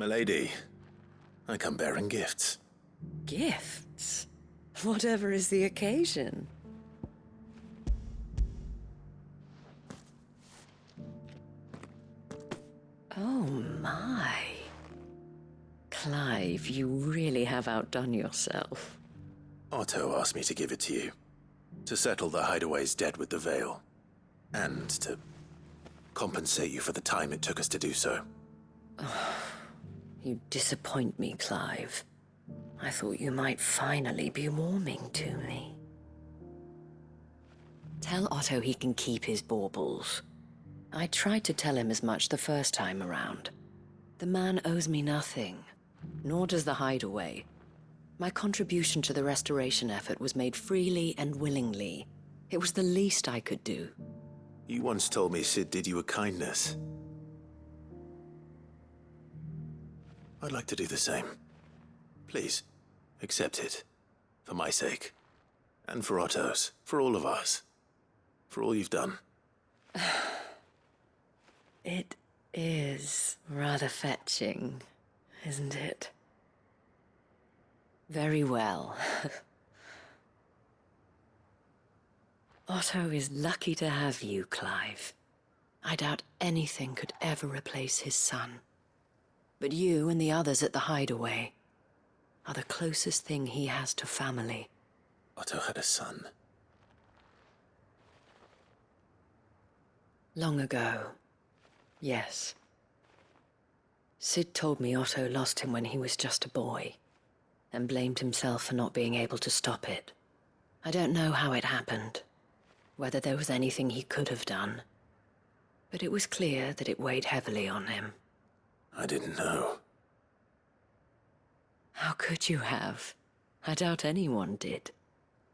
Milady, I come bearing gifts. Gifts? Whatever is the occasion. Oh my. Clive, you really have outdone yourself. Otto asked me to give it to you. To settle the Hideaway's debt with the Veil. And to compensate you for the time it took us to do so. You disappoint me, Clive. I thought you might finally be warming to me. Tell Otto he can keep his baubles. I tried to tell him as much the first time around. The man owes me nothing, nor does the Hideaway. My contribution to the restoration effort was made freely and willingly. It was the least I could do. You once told me Sid did you a kindness. I'd like to do the same. Please, accept it. For my sake. And for Otto's. For all of us. For all you've done. It is rather fetching, isn't it? Very well. Otto is lucky to have you, Clive. I doubt anything could ever replace his son. But you and the others at the Hideaway are the closest thing he has to family. Otto had a son. Long ago, yes. Sid told me Otto lost him when he was just a boy, and blamed himself for not being able to stop it. I don't know how it happened, whether there was anything he could have done, but it was clear that it weighed heavily on him. I didn't know. How could you have? I doubt anyone did.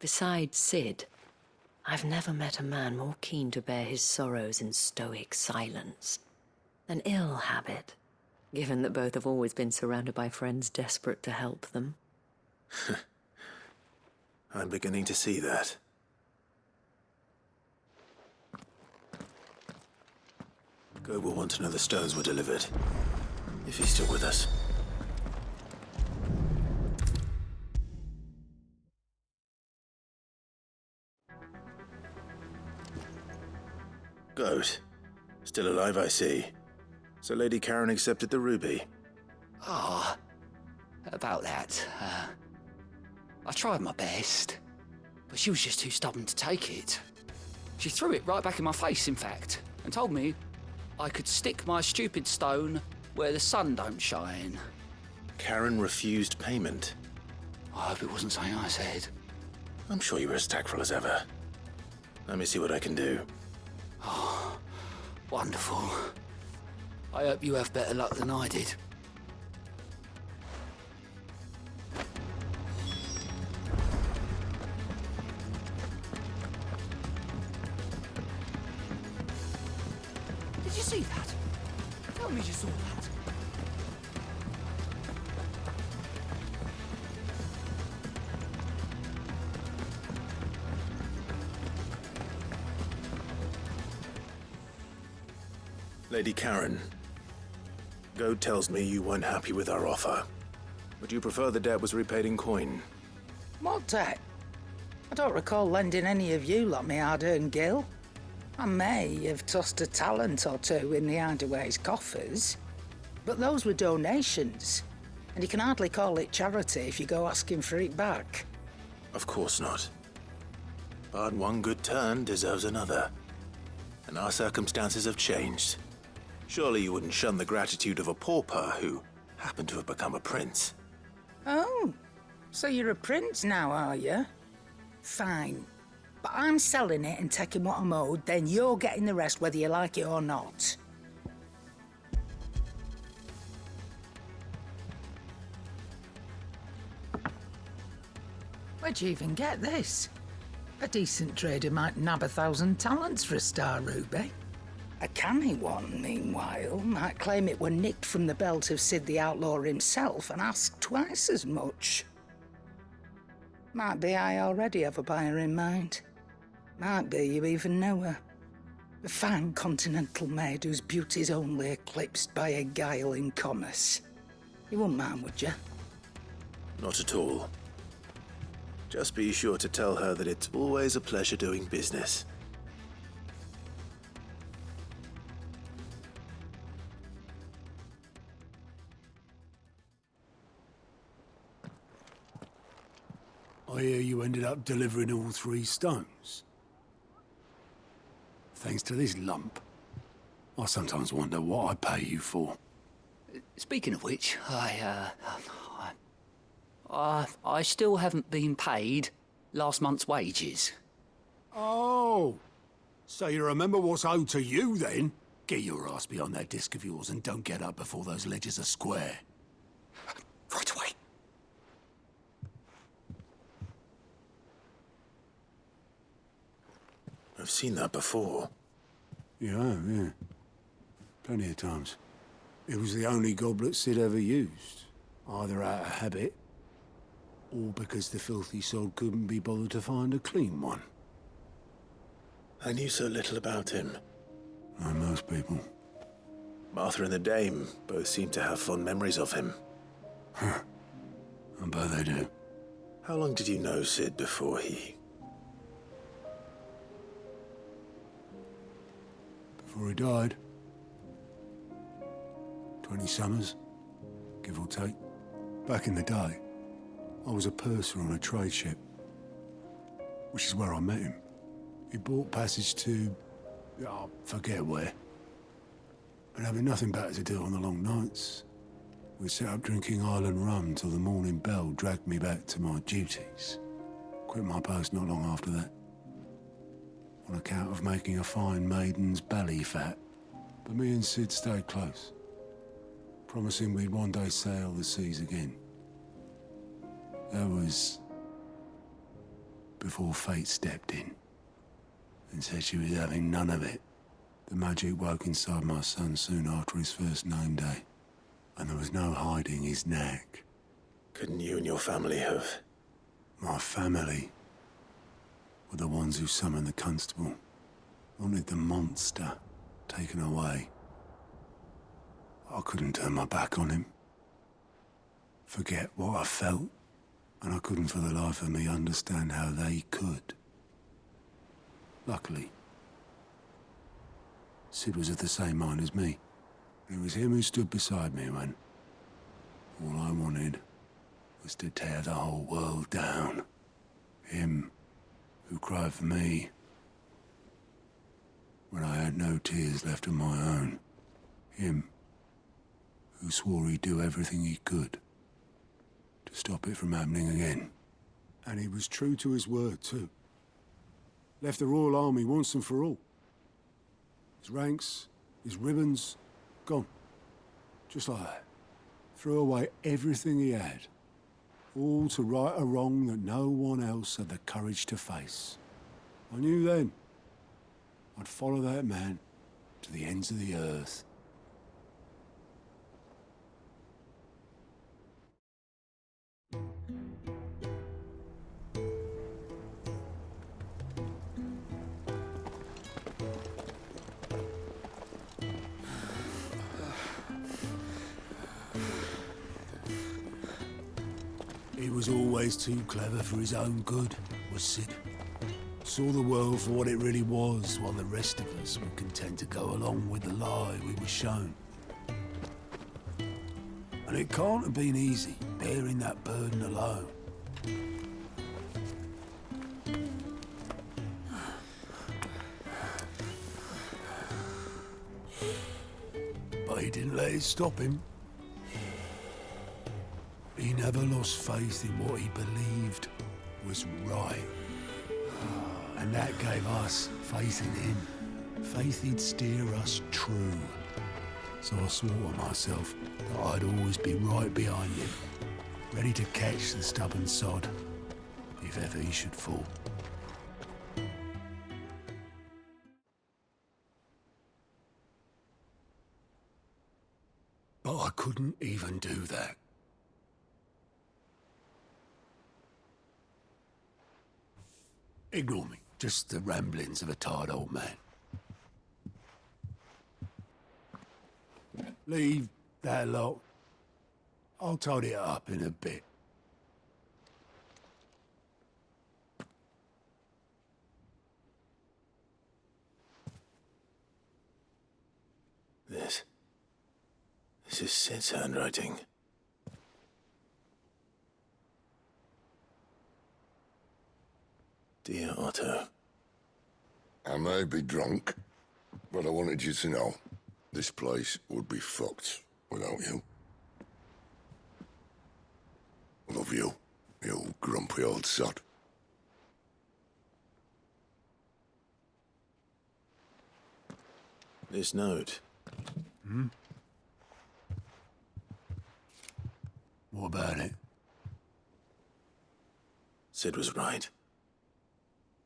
Besides Sid, I've never met a man more keen to bear his sorrows in stoic silence. An ill habit, given that both have always been surrounded by friends desperate to help them. I'm beginning to see that. Go will want to know the stones were delivered. If he's still with us. Goat. Still alive, I see. So Lady Karen accepted the ruby. Ah, about that. I tried my best, but she was just too stubborn to take it. She threw it right back in my face, in fact, and told me I could stick my stupid stone where the sun don't shine. Karen refused payment. I hope it wasn't something I said. I'm sure you were as tactful as ever. Let me see what I can do. Oh, wonderful. I hope you have better luck than I did. Did you see that? Tell me you saw that. Lady Karen, Goad tells me you weren't happy with our offer. Would you prefer the debt was repaid in coin? What debt? I don't recall lending any of you lot me hard-earned gil. I may have tossed a talent or two in the Hideaway's coffers, but those were donations, and you can hardly call it charity if you go asking for it back. Of course not. But one good turn deserves another. And our circumstances have changed. Surely you wouldn't shun the gratitude of a pauper who happened to have become a prince. Oh, so you're a prince now, are you? Fine. But I'm selling it and taking what I'm owed, then you're getting the rest whether you like it or not. Where'd you even get this? A decent trader might nab 1,000 talents for a star ruby. A canny one, meanwhile, might claim it were nicked from the belt of Sid the Outlaw himself and ask twice as much. Might be I already have a buyer in mind. Might be you even know her. A fine continental maid whose beauty's only eclipsed by a guile in commerce. You wouldn't mind, would you? Not at all. Just be sure to tell her that it's always a pleasure doing business. I hear you ended up delivering all 3 stones. Thanks to this lump. I sometimes wonder what I pay you for. Speaking of which, I still haven't been paid last month's wages. Oh! So you remember what's owed to you, then? Get your ass behind that disc of yours and don't get up before those ledgers are square. Right away. I've seen that before. Yeah. Plenty of times. It was the only goblet Sid ever used. Either out of habit, or because the filthy sod couldn't be bothered to find a clean one. I knew so little about him. Like most people. Martha and the Dame both seem to have fond memories of him. I bet they do. How long did you know Sid before he... Before he died. 20 summers, give or take. Back in the day, I was a purser on a trade ship, which is where I met him. He bought passage to... I forget where. But having nothing better to do on the long nights, we set up drinking island rum till the morning bell dragged me back to my duties. Quit my post not long after that, on account of making a fine maiden's belly fat. But me and Sid stayed close, promising we'd one day sail the seas again. That was before fate stepped in and said she was having none of it. The magic woke inside my son soon after his first name day, and there was no hiding his knack. Couldn't you and your family have... My family were the ones who summoned the constable, wanted the monster taken away. I couldn't turn my back on him, forget what I felt, and I couldn't for the life of me understand how they could. Luckily, Sid was of the same mind as me. It was him who stood beside me when all I wanted was to tear the whole world down. Him who cried for me when I had no tears left of my own. Him who swore he'd do everything he could to stop it from happening again. And he was true to his word, too. Left the Royal Army once and for all. His ranks, his ribbons, gone. Just like that. Threw away everything he had. All to right a wrong that no one else had the courage to face. I knew then I'd follow that man to the ends of the earth. He was always too clever for his own good, was Sid. Saw the world for what it really was, while the rest of us were content to go along with the lie we were shown. And it can't have been easy, bearing that burden alone. But he didn't let it stop him. He never lost faith in what he believed was right. And that gave us faith in him. Faith he'd steer us true. So I swore to myself that I'd always be right behind him, ready to catch the stubborn sod, if ever he should fall. But I couldn't even do that. Ignore me. Just the ramblings of a tired old man. Leave that lot I'll tidy it up in a bit. This is Sid's handwriting. Dear Otto. I may be drunk, but I wanted you to know this place would be fucked without you. Love you, you grumpy old sod. This note. What about it? Sid was right.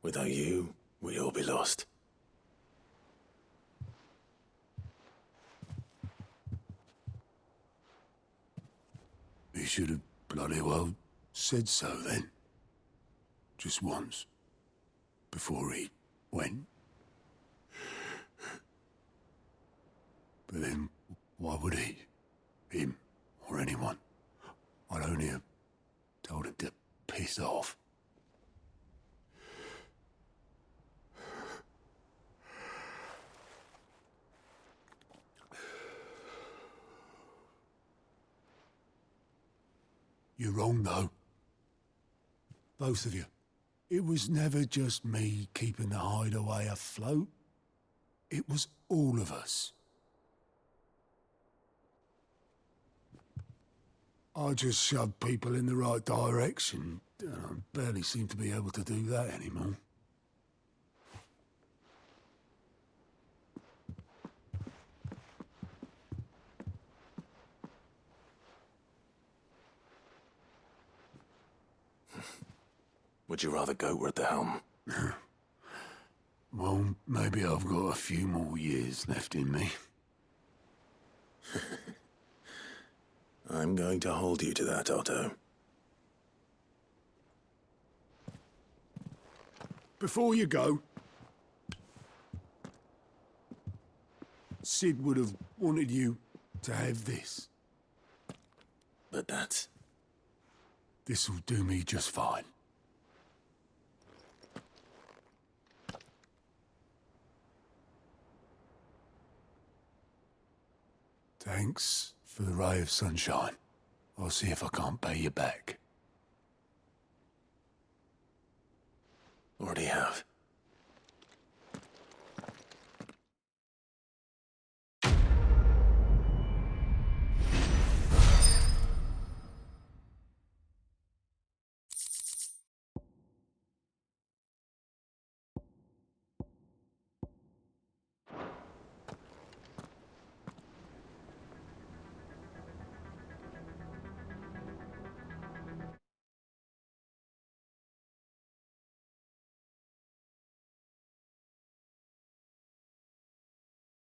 Without you, we'd all be lost. He should have bloody well said so then. Just once. Before he went. But then, why would he? Him, or anyone? I'd only have told him to piss off. You're wrong, though. Both of you. It was never just me keeping the hideaway afloat. It was all of us. I just shoved people in the right direction, and I barely seem to be able to do that anymore. Would you rather goat were at the helm? Well, maybe I've got a few more years left in me. I'm going to hold you to that, Otto. Before you go, Sid would have wanted you to have this. But that's... This'll do me just fine. Thanks for the ray of sunshine. I'll see if I can't pay you back. already have.